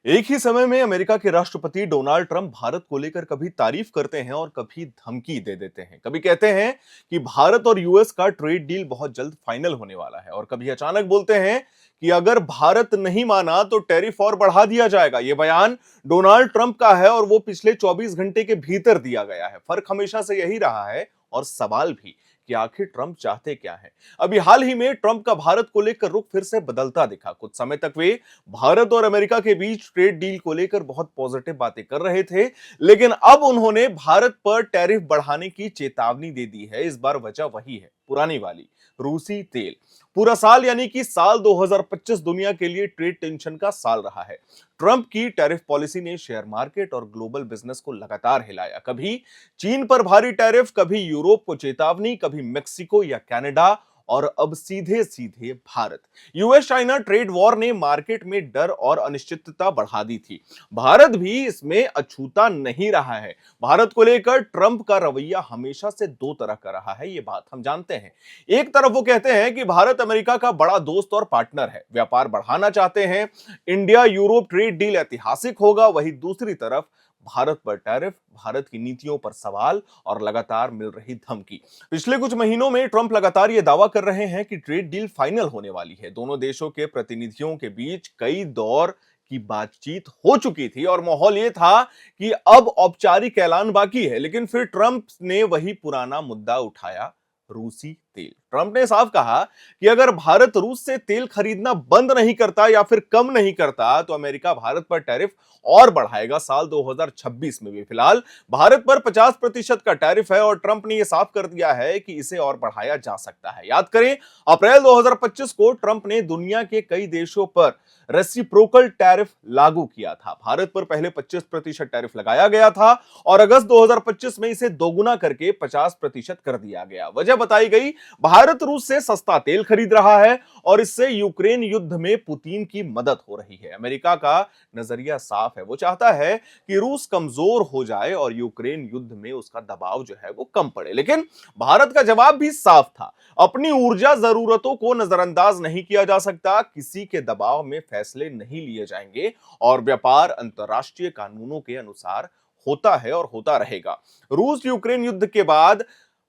एक ही समय में अमेरिका के राष्ट्रपति डोनाल्ड ट्रंप भारत को लेकर कभी तारीफ करते हैं और कभी धमकी दे देते हैं। कभी कहते हैं कि भारत और यूएस का ट्रेड डील बहुत जल्द फाइनल होने वाला है और कभी अचानक बोलते हैं कि अगर भारत नहीं माना तो टैरिफ और बढ़ा दिया जाएगा। यह बयान डोनाल्ड ट्रंप का है और वो पिछले 24 घंटे के भीतर दिया गया है। फर्क हमेशा से यही रहा है और सवाल भी कि आखिर ट्रंप चाहते क्या हैं। अभी हाल ही में ट्रंप का भारत को लेकर रुख फिर से बदलता दिखा। कुछ समय तक वे भारत और अमेरिका के बीच ट्रेड डील को लेकर बहुत पॉजिटिव बातें कर रहे थे, लेकिन अब उन्होंने भारत पर टैरिफ बढ़ाने की चेतावनी दे दी है। इस बार वजह वही है, पुरानी वाली, रूसी तेल। पूरा साल यानी कि साल 2025 दुनिया के लिए ट्रेड टेंशन का साल रहा है। ट्रंप की टैरिफ पॉलिसी ने शेयर मार्केट और ग्लोबल बिजनेस को लगातार हिलाया। कभी चीन पर भारी टैरिफ, कभी यूरोप को चेतावनी, कभी मेक्सिको या कनाडा और अब सीधे सीधे Bharat. US China trade war ने मार्केट में डर और अनिश्चितता बढ़ा दी थी। भारत भी इसमें अछूता नहीं रहा है। भारत को लेकर ट्रंप का रवैया हमेशा से दो तरह का रहा है, ये बात हम जानते हैं। एक तरफ वो कहते हैं कि भारत अमेरिका का बड़ा दोस्त और पार्टनर है, व्यापार बढ़ाना चाहते हैं, इंडिया यूरोप ट्रेड डील ऐतिहासिक होगा। वहीं दूसरी तरफ भारत पर टैरिफ, भारत की नीतियों पर सवाल और लगातार मिल रही धमकी। पिछले कुछ महीनों में ट्रंप लगातार यह दावा कर रहे हैं कि ट्रेड डील फाइनल होने वाली है। दोनों देशों के प्रतिनिधियों के बीच कई दौर की बातचीत हो चुकी थी और माहौल यह था कि अब औपचारिक ऐलान बाकी है। लेकिन फिर ट्रंप ने वही पुराना मुद्दा उठाया, रूसी तेल। ट्रंप ने साफ कहा कि अगर भारत रूस से तेल खरीदना बंद नहीं करता या फिर कम नहीं करता तो अमेरिका भारत पर टैरिफ और बढ़ाएगा साल 2026 में भी। फिलहाल भारत पर 50% का टैरिफ है और ट्रंप ने यह साफ कर दिया है कि इसे और बढ़ाया जा सकता है। याद करें, अप्रैल 2025 को ट्रंप ने दुनिया के कई देशों पर रेसिप्रोकल टैरिफ लागू किया था। भारत पर पहले 25% टैरिफ लगाया गया था और अगस्त 2025 में इसे दोगुना करके 50% कर दिया गया। वजह बताई गई, भारत रूस से सस्ता तेल खरीद रहा है और इससे यूक्रेन युद्ध में पुतिन की मदद हो रही है। अमेरिका का नजरिया साफ है, वो चाहता है कि रूस कमजोर हो जाए और यूक्रेन युद्ध में उसका दबाव जो है वो कम पड़े। लेकिन भारत का जवाब भी साफ था, अपनी ऊर्जा जरूरतों को नजरअंदाज नहीं किया जा सकता, किसी के दबाव में फैसले नहीं लिए जाएंगे और व्यापार अंतरराष्ट्रीय कानूनों के अनुसार होता है और होता रहेगा। रूस यूक्रेन युद्ध के बाद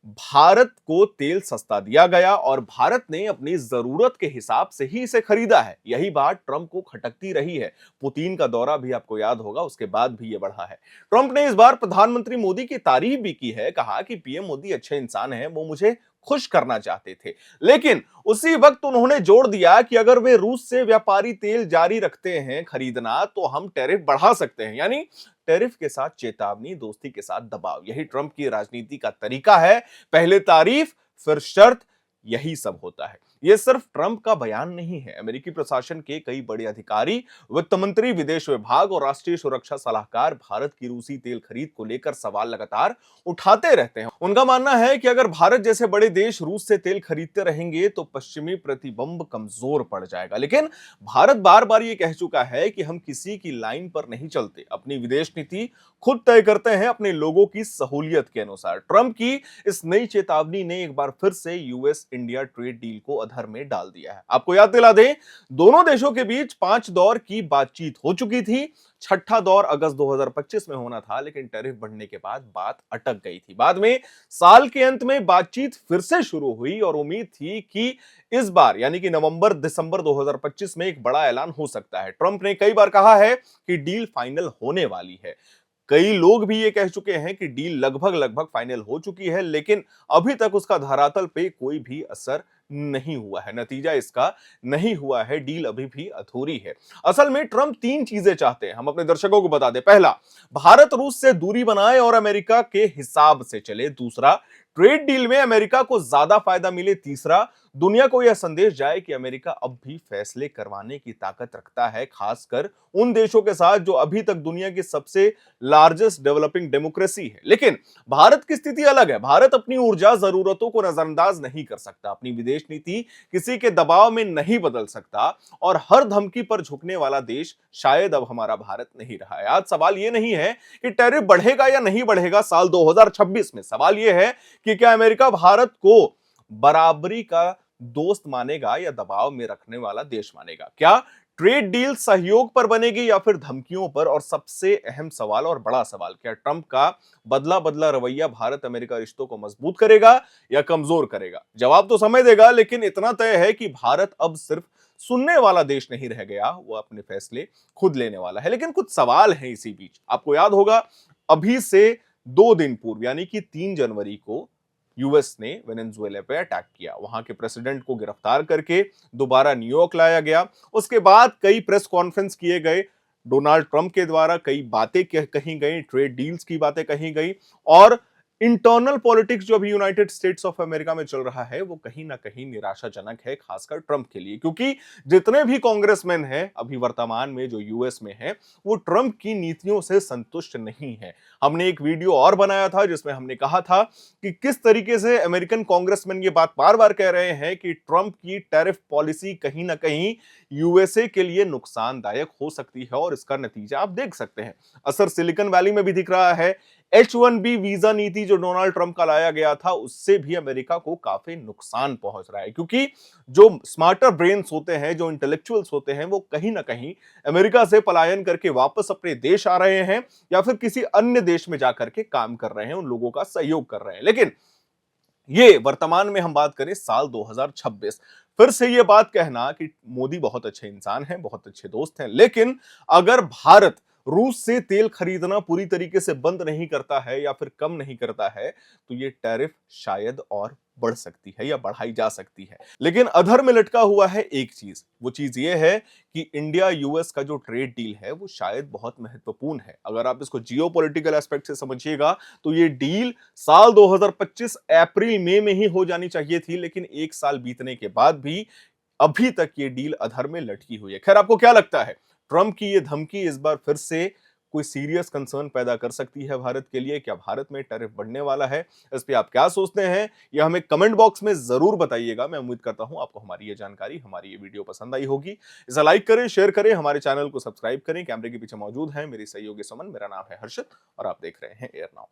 भारत को तेल सस्ता दिया गया और भारत ने अपनी जरूरत के हिसाब से ही इसे खरीदा है। यही बात ट्रंप को खटकती रही है। पुतिन का दौरा भी आपको याद होगा, उसके बाद भी यह बढ़ा है। ट्रंप ने इस बार प्रधानमंत्री मोदी की तारीफ भी की है, कहा कि पीएम मोदी अच्छे इंसान हैं, वो मुझे खुश करना चाहते थे। लेकिन उसी वक्त उन्होंने जोड़ दिया कि अगर वे रूस से व्यापारी तेल जारी रखते हैं खरीदना तो हम टैरिफ बढ़ा सकते हैं। यानी टैरिफ के साथ चेतावनी, दोस्ती के साथ दबाव। यही ट्रंप की राजनीति का तरीका है, पहले तारीफ फिर शर्त। यही सब होता है। यह सिर्फ ट्रंप का बयान नहीं है। अमेरिकी प्रशासन के कई बड़े अधिकारी, वित्त मंत्री, विदेश विभाग और राष्ट्रीय सुरक्षा सलाहकार भारत की रूसी तेल खरीद को लेकर सवाल लगातार उठाते रहते हैं। उनका मानना है कि अगर भारत जैसे बड़े देश रूस से तेल खरीदते रहेंगे तो पश्चिमी प्रतिबंध कमजोर पड़ जाएगा। लेकिन भारत बार बार यह कह चुका है कि हम किसी की लाइन पर नहीं चलते, अपनी विदेश नीति खुद तय करते हैं, अपने लोगों की सहूलियत के अनुसार। ट्रंप की इस नई चेतावनी ने एक बार फिर से यूएस इंडिया ट्रेड डील को अधर में डाल दिया है। आपको याद दिला दें, दोनों देशों के बीच 5 दौर की बातचीत हो चुकी थी। छठा दौर अगस्त 2025 में होना था, लेकिन टैरिफ बढ़ने के बाद बात अटक गई थी। बाद में साल के अंत में बातचीत फिर से शुरू हुई और उम्मीद थी कि इस बार यानी कि नवंबर दिसंबर 2025 में एक बड़ा ऐलान हो सकता है। ट्रंप ने कई बार कहा है कि डील फाइनल होने वाली है। कई लोग भी ये कह चुके हैं कि डील लगभग लगभग फाइनल हो चुकी है, लेकिन अभी तक उसका धरातल पे कोई भी असर नहीं हुआ है। नतीजा इसका नहीं हुआ है, डील अभी भी अधूरी है। असल में ट्रंप 3 चीजें चाहते हैं, हम अपने दर्शकों को बता दें। पहला, भारत रूस से दूरी बनाए और अमेरिका के हिसाब से चले। दूसरा, ट्रेड डील में अमेरिका को ज्यादा फायदा मिले। तीसरा, दुनिया को यह संदेश जाए कि अमेरिका अब भी फैसले करवाने की ताकत रखता है, खासकर उन देशों के साथ जो अभी तक दुनिया की सबसे लार्जेस्ट डेवलपिंग डेमोक्रेसी है। लेकिन भारत की स्थिति अलग है। भारत अपनी ऊर्जा जरूरतों को नजरअंदाज नहीं कर सकता, अपनी विदेश नीति किसी के दबाव में नहीं बदल सकता और हर धमकी पर झुकने वाला देश शायद अब हमारा भारत नहीं रहा है। आज सवाल यह नहीं है कि टैरिफ बढ़ेगा या नहीं बढ़ेगा साल 2026 में। सवाल यह है कि क्या अमेरिका भारत को बराबरी का दोस्त मानेगा या दबाव में रखने वाला देश मानेगा। क्या ट्रेड डील सहयोग पर बनेगी या फिर धमकियों पर? और सबसे अहम सवाल और बड़ा सवाल, क्या ट्रंप का बदला बदला रवैया भारत अमेरिका रिश्तों को मजबूत करेगा या कमजोर करेगा? जवाब तो समय देगा, लेकिन इतना तय है कि भारत अब सिर्फ सुनने वाला देश नहीं रह गया, वो अपने फैसले खुद लेने वाला है। लेकिन कुछ सवाल हैं इसी बीच। आपको याद होगा, अभी से 2 दिन पूर्व यानी कि 3 जनवरी को यूएस ने वेनेजुएला पे अटैक किया। वहां के प्रेसिडेंट को गिरफ्तार करके दोबारा न्यूयॉर्क लाया गया। उसके बाद कई प्रेस कॉन्फ्रेंस किए गए, डोनाल्ड ट्रंप के द्वारा कई बातें कही गई, ट्रेड डील्स की बातें कही गई, और इंटरनल पॉलिटिक्स जो अभी यूनाइटेड स्टेट्स ऑफ अमेरिका में चल रहा है वो कहीं ना कहीं निराशाजनक है, खासकर ट्रंप के लिए, क्योंकि जितने भी कांग्रेसमैन हैं अभी वर्तमान में जो यूएस में हैं, वो ट्रंप की नीतियों से संतुष्ट नहीं है। हमने एक वीडियो और बनाया था जिसमें हमने कहा था कि किस तरीके से अमेरिकन कांग्रेसमैन ये बात बार बार कह रहे हैं कि ट्रंप की टैरिफ पॉलिसी कहीं ना कहीं यूएसए के लिए नुकसानदायक हो सकती है, और इसका नतीजा आप देख सकते हैं। असर सिलिकॉन वैली में भी दिख रहा है। H1B वीजा नीति जो डोनाल्ड ट्रंप का लाया गया था, उससे भी अमेरिका को काफी नुकसान पहुंच रहा है, क्योंकि जो स्मार्टर ब्रेन्स होते हैं, जो इंटेलेक्चुअल्स होते हैं, वो कहीं ना कहीं अमेरिका से पलायन करके वापस अपने देश आ रहे हैं या फिर किसी अन्य देश में जाकर के काम कर रहे हैं, उन लोगों का सहयोग कर रहे हैं। लेकिन ये वर्तमान में हम बात करें साल 2026, फिर से ये बात कहना कि मोदी बहुत अच्छे इंसान हैं, बहुत अच्छे दोस्त हैं, लेकिन अगर भारत रूस से तेल खरीदना पूरी तरीके से बंद नहीं करता है या फिर कम नहीं करता है, तो ये टैरिफ शायद और बढ़ सकती है या बढ़ाई जा सकती है। लेकिन अधर में लटका हुआ है एक चीज, वो चीज ये है कि इंडिया यूएस का जो ट्रेड डील है वो शायद बहुत महत्वपूर्ण है। अगर आप इसको जियोपॉलिटिकल एस्पेक्ट से समझिएगा तो ये डील साल 2025 अप्रैल मई में ही हो जानी चाहिए थी, लेकिन 1 साल बीतने के बाद भी अभी तक ये डील अधर में लटकी हुई है। खैर, आपको क्या लगता है, ट्रंप की ये धमकी इस बार फिर से कोई सीरियस कंसर्न पैदा कर सकती है भारत के लिए? क्या भारत में टैरिफ बढ़ने वाला है? इस पे आप क्या सोचते हैं, यह हमें कमेंट बॉक्स में जरूर बताइएगा। मैं उम्मीद करता हूं आपको हमारी ये जानकारी, हमारी ये वीडियो पसंद आई होगी। इसे लाइक करें, शेयर करें, हमारे चैनल को सब्सक्राइब करें। कैमरे के पीछे मौजूद है मेरी सहयोगी सुमन, मेरा नाम है हर्षित और आप देख रहे हैं एयर नाउ।